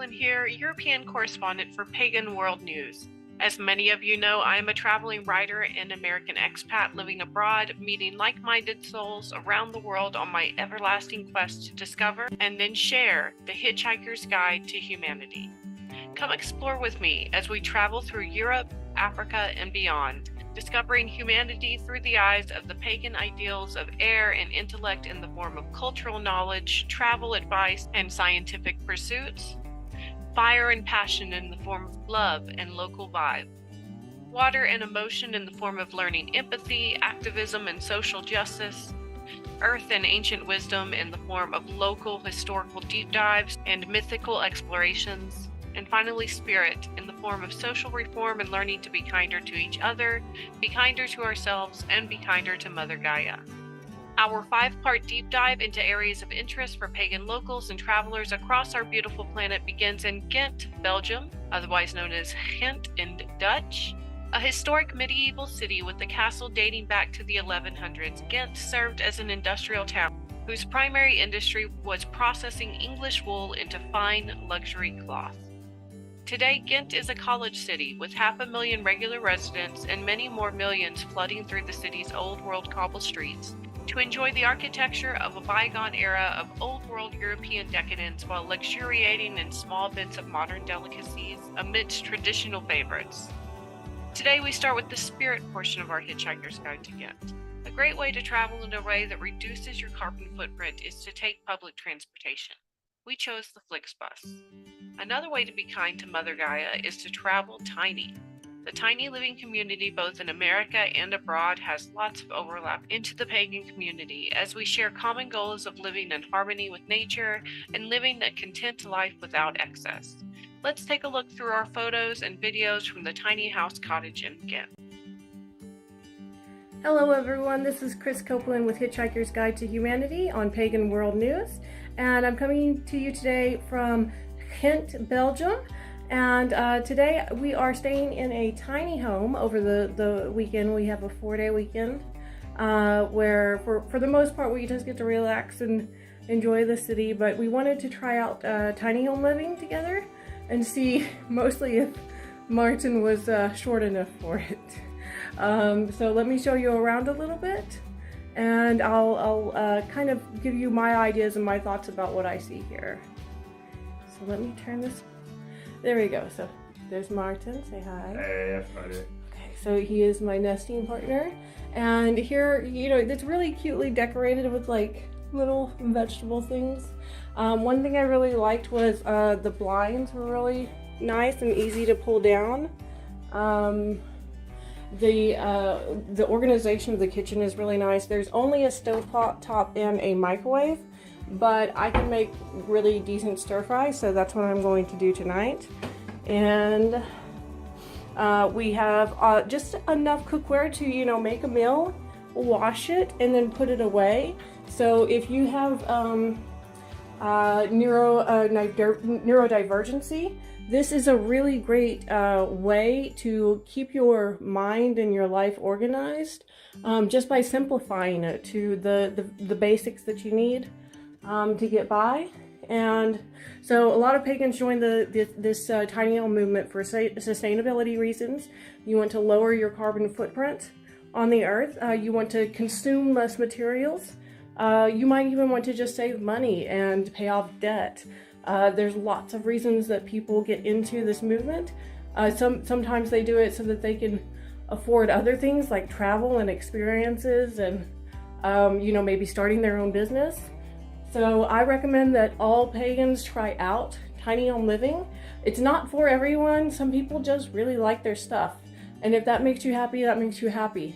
Copeland here, European correspondent for Pagan World News. As many of you know, I am a traveling writer and American expat living abroad, meeting like-minded souls around the world on my everlasting quest to discover and then share the Hitchhiker's Guide to Humanity. Come explore with me as we travel through Europe, Africa, and beyond, discovering humanity through the eyes of the pagan ideals of air and intellect in the form of cultural knowledge, travel advice, and scientific pursuits, fire and passion in the form of love and local vibe, water and emotion in the form of learning empathy, activism, and social justice, earth and ancient wisdom in the form of local historical deep dives and mythical explorations, and finally spirit in the form of social reform and learning to be kinder to each other, be kinder to ourselves, and be kinder to Mother Gaia. Our 5-part deep dive into areas of interest for pagan locals and travelers across our beautiful planet begins in Gent, Belgium, otherwise known as Gent in Dutch, a historic medieval city with a castle dating back to the 1100s. Gent served as an industrial town whose primary industry was processing English wool into fine luxury cloth. Today, Ghent is a college city with 500,000 regular residents and many more millions flooding through the city's old world cobble streets to enjoy the architecture of a bygone era of old world European decadence while luxuriating in small bits of modern delicacies amidst traditional favorites. Today, we start with the spirit portion of our Hitchhiker's Guide to Ghent. A great way to travel in a way that reduces your carbon footprint is to take public transportation. We chose the Flixbus. Another way to be kind to Mother Gaia is to travel tiny. The tiny living community both in America and abroad has lots of overlap into the pagan community as we share common goals of living in harmony with nature and living a content life without excess. Let's take a look through our photos and videos from the tiny house cottage in Ghent. Hello everyone, this is Krys Copeland with Hitchhiker's Guide to Humanity on Pagan World News, and I'm coming to you today from Ghent, Belgium, and today we are staying in a tiny home over the weekend. We have a 4-day weekend where for the most part we just get to relax and enjoy the city, but we wanted to try out tiny home living together and see mostly if Martin was short enough for it. So let me show you around a little bit, and I'll kind of give you my ideas and my thoughts about what I see here. So let me turn this. There we go. So there's Martin. Say hi. Hey, everybody. Okay, so he is my nesting partner, and here, you know, it's really cutely decorated with like little vegetable things. One thing I really liked was the blinds were really nice and easy to pull down. The organization of the kitchen is really nice. There's only a stovetop top and a microwave, but I can make really decent stir fry, so that's what I'm going to do tonight. And we have just enough cookware to, you know, make a meal, wash it, and then put it away. So if you have neurodivergency, this is a really great way to keep your mind and your life organized, just by simplifying it to the basics that you need to get by. And so a lot of pagans join this tiny home movement for sustainability reasons. You want to lower your carbon footprint on the earth. You want to consume less materials. You might even want to just save money and pay off debt. There's lots of reasons that people get into this movement. Sometimes they do it so that they can afford other things like travel and experiences and, you know, maybe starting their own business. So I recommend that all pagans try out tiny home living. It's not for everyone. Some people just really like their stuff. And if that makes you happy, that makes you happy.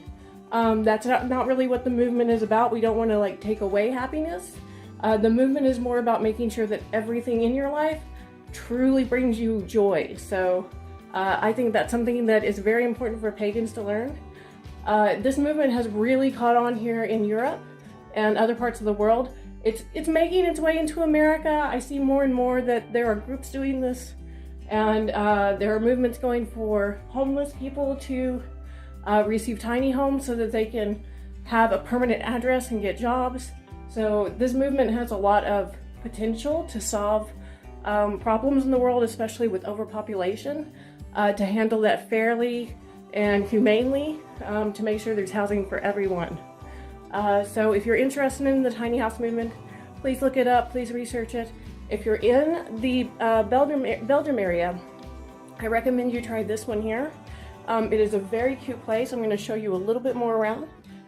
That's not really what the movement is about. We don't want to like take away happiness. The movement is more about making sure that everything in your life truly brings you joy. So I think that's something that is very important for pagans to learn. This movement has really caught on here in Europe and other parts of the world. It's making its way into America. I see more and more that there are groups doing this, and there are movements going for homeless people to receive tiny homes so that they can have a permanent address and get jobs. So this movement has a lot of potential to solve problems in the world, especially with overpopulation, to handle that fairly and humanely, to make sure there's housing for everyone. So if you're interested in the tiny house movement, please look it up, please research it. If you're in the Belgium area, I recommend you try this one here. It is a very cute place. I'm going to show you a little bit more around.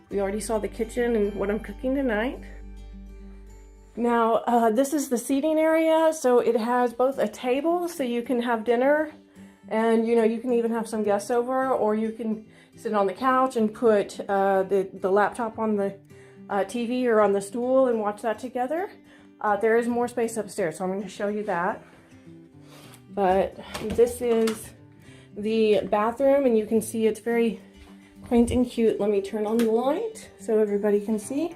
We already saw the kitchen and what I'm cooking tonight. Now, this is the seating area, so it has both a table so you can have dinner, and you can even have some guests over, or you can sit on the couch and put the laptop on the TV or on the stool and watch that together. There is more space upstairs, so I'm going to show you that. But this is the bathroom, and you can see it's very quaint and cute. Let me turn on the light so everybody can see.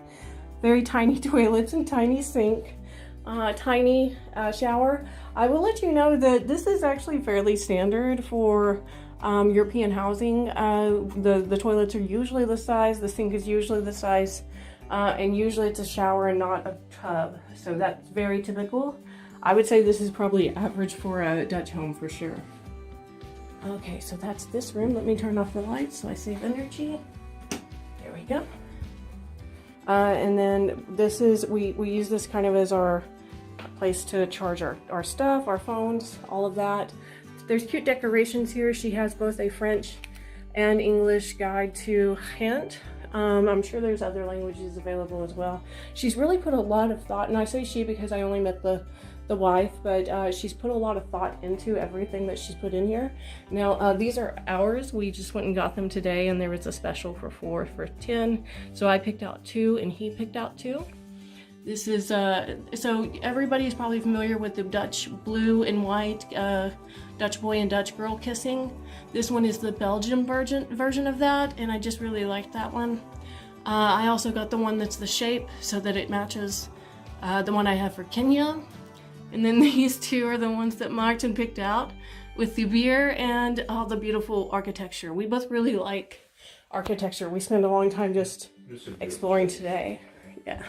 Very tiny toilets and tiny sink, tiny shower. I will let you know that this is actually fairly standard for European housing. The toilets are usually the size, the sink is usually the size, and usually it's a shower and not a tub. So that's very typical. I would say this is probably average for a Dutch home for sure. Okay, so that's this room. Let me turn off the lights so I save energy. There we go. And then this is, we use this kind of as our place to charge our stuff, our phones, all of that. There's cute decorations here. She has both a French and English guide to Gent. I'm sure there's other languages available as well. She's really put a lot of thought, and I say she because I only met the wife, but she's put a lot of thought into everything that she's put in here. Now, these are ours. We just went and got them today, and there was a special for 4 for 10. So I picked out 2, and he picked out 2. This is, so everybody's probably familiar with the Dutch blue and white, Dutch boy and Dutch girl kissing. This one is the Belgian version of that, and I just really liked that one. I also got the one that's the shape so that it matches the one I have for Kenya. And then these 2 are the ones that Martin picked out with the beer and all the beautiful architecture. We both really like architecture. We spent a long time just exploring today. Yeah.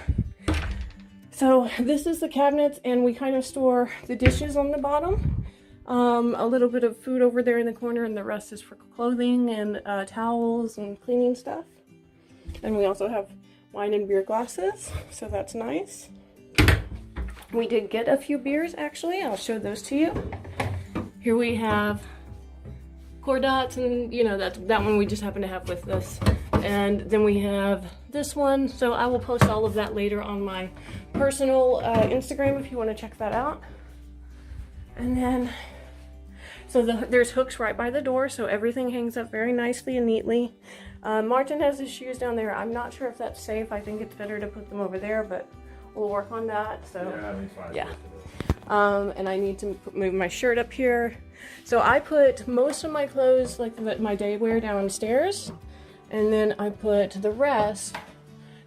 So this is the cabinets, and we kind of store the dishes on the bottom. A little bit of food over there in the corner, and the rest is for clothing and towels and cleaning stuff. And we also have wine and beer glasses, so that's nice. We did get a few beers, actually. I'll show those to you. Here we have Cordots, and that one we just happen to have with us. And then we have this one. So I will post all of that later on my personal Instagram if you want to check that out. And then, so there's hooks right by the door, so everything hangs up very nicely and neatly. Martin has his shoes down there. I'm not sure if that's safe. I think it's better to put them over there, but we'll work on that. So yeah. And I need to move my shirt up here. So I put most of my clothes, like my day wear, downstairs, and then I put the rest,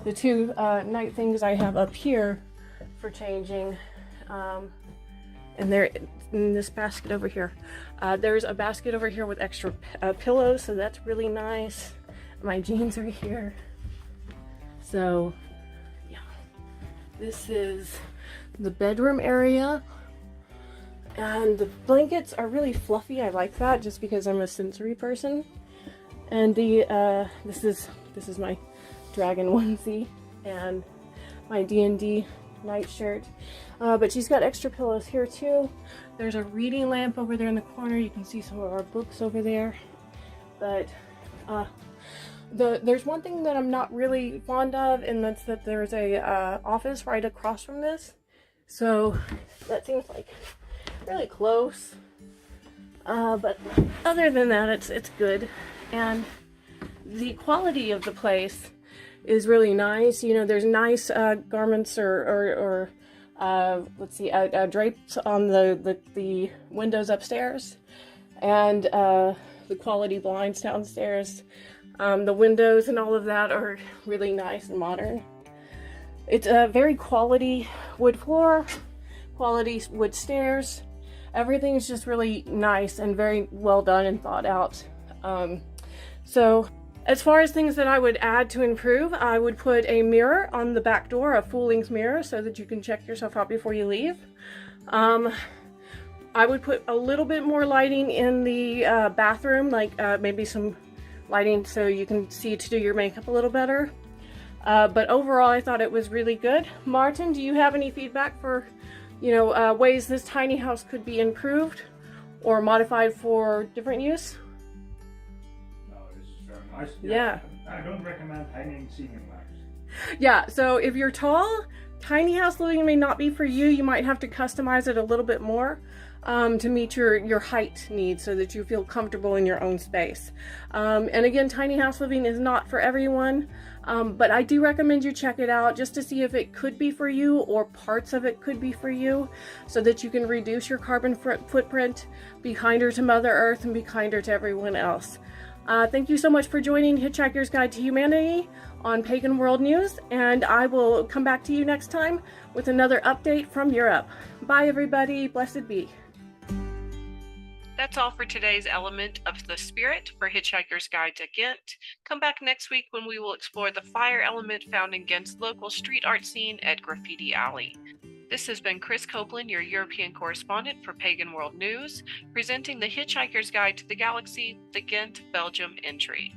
the 2 night things I have up here for changing. And they're in this basket over here. There's a basket over here with extra pillows, so that's really nice. My jeans are here. So this is the bedroom area, and the blankets are really fluffy. I like that just because I'm a sensory person. And the this is my dragon onesie and my D&D night shirt. But she's got extra pillows here too. There's a reading lamp over there in the corner. You can see some of our books over there. But there's one thing that I'm not really fond of, and that's that there's a office right across from this. So that seems like really close. But other than that, it's good. And the quality of the place is really nice. There's nice garments or let's see, drapes on the windows upstairs, and the quality blinds downstairs. The windows and all of that are really nice and modern. It's a very quality wood floor, quality wood stairs. Everything is just really nice and very well done and thought out. So as far as things that I would add to improve, I would put a mirror on the back door, a full-length mirror, so that you can check yourself out before you leave. I would put a little bit more lighting in the bathroom, like maybe some lighting so you can see to do your makeup a little better. But overall, I thought it was really good. Martin, do you have any feedback for, ways this tiny house could be improved or modified for different use? No, this is very nice. Yeah. I don't recommend hanging ceiling lamps. Yeah, so if you're tall, tiny house living may not be for you. You might have to customize it a little bit more to meet your height needs so that you feel comfortable in your own space. And again, tiny house living is not for everyone, but I do recommend you check it out just to see if it could be for you or parts of it could be for you so that you can reduce your carbon footprint, be kinder to Mother Earth, and be kinder to everyone else. Thank you so much for joining Hitchhiker's Guide to Humanity on Pagan World News, and I will come back to you next time with another update from Europe. Bye everybody, blessed be. That's all for today's element of the spirit for Hitchhiker's Guide to Ghent. Come back next week when we will explore the fire element found in Ghent's local street art scene at Graffiti Alley. This has been Krys Copeland, your European correspondent for Pagan World News, presenting the Hitchhiker's Guide to the Galaxy, the Ghent, Belgium entry.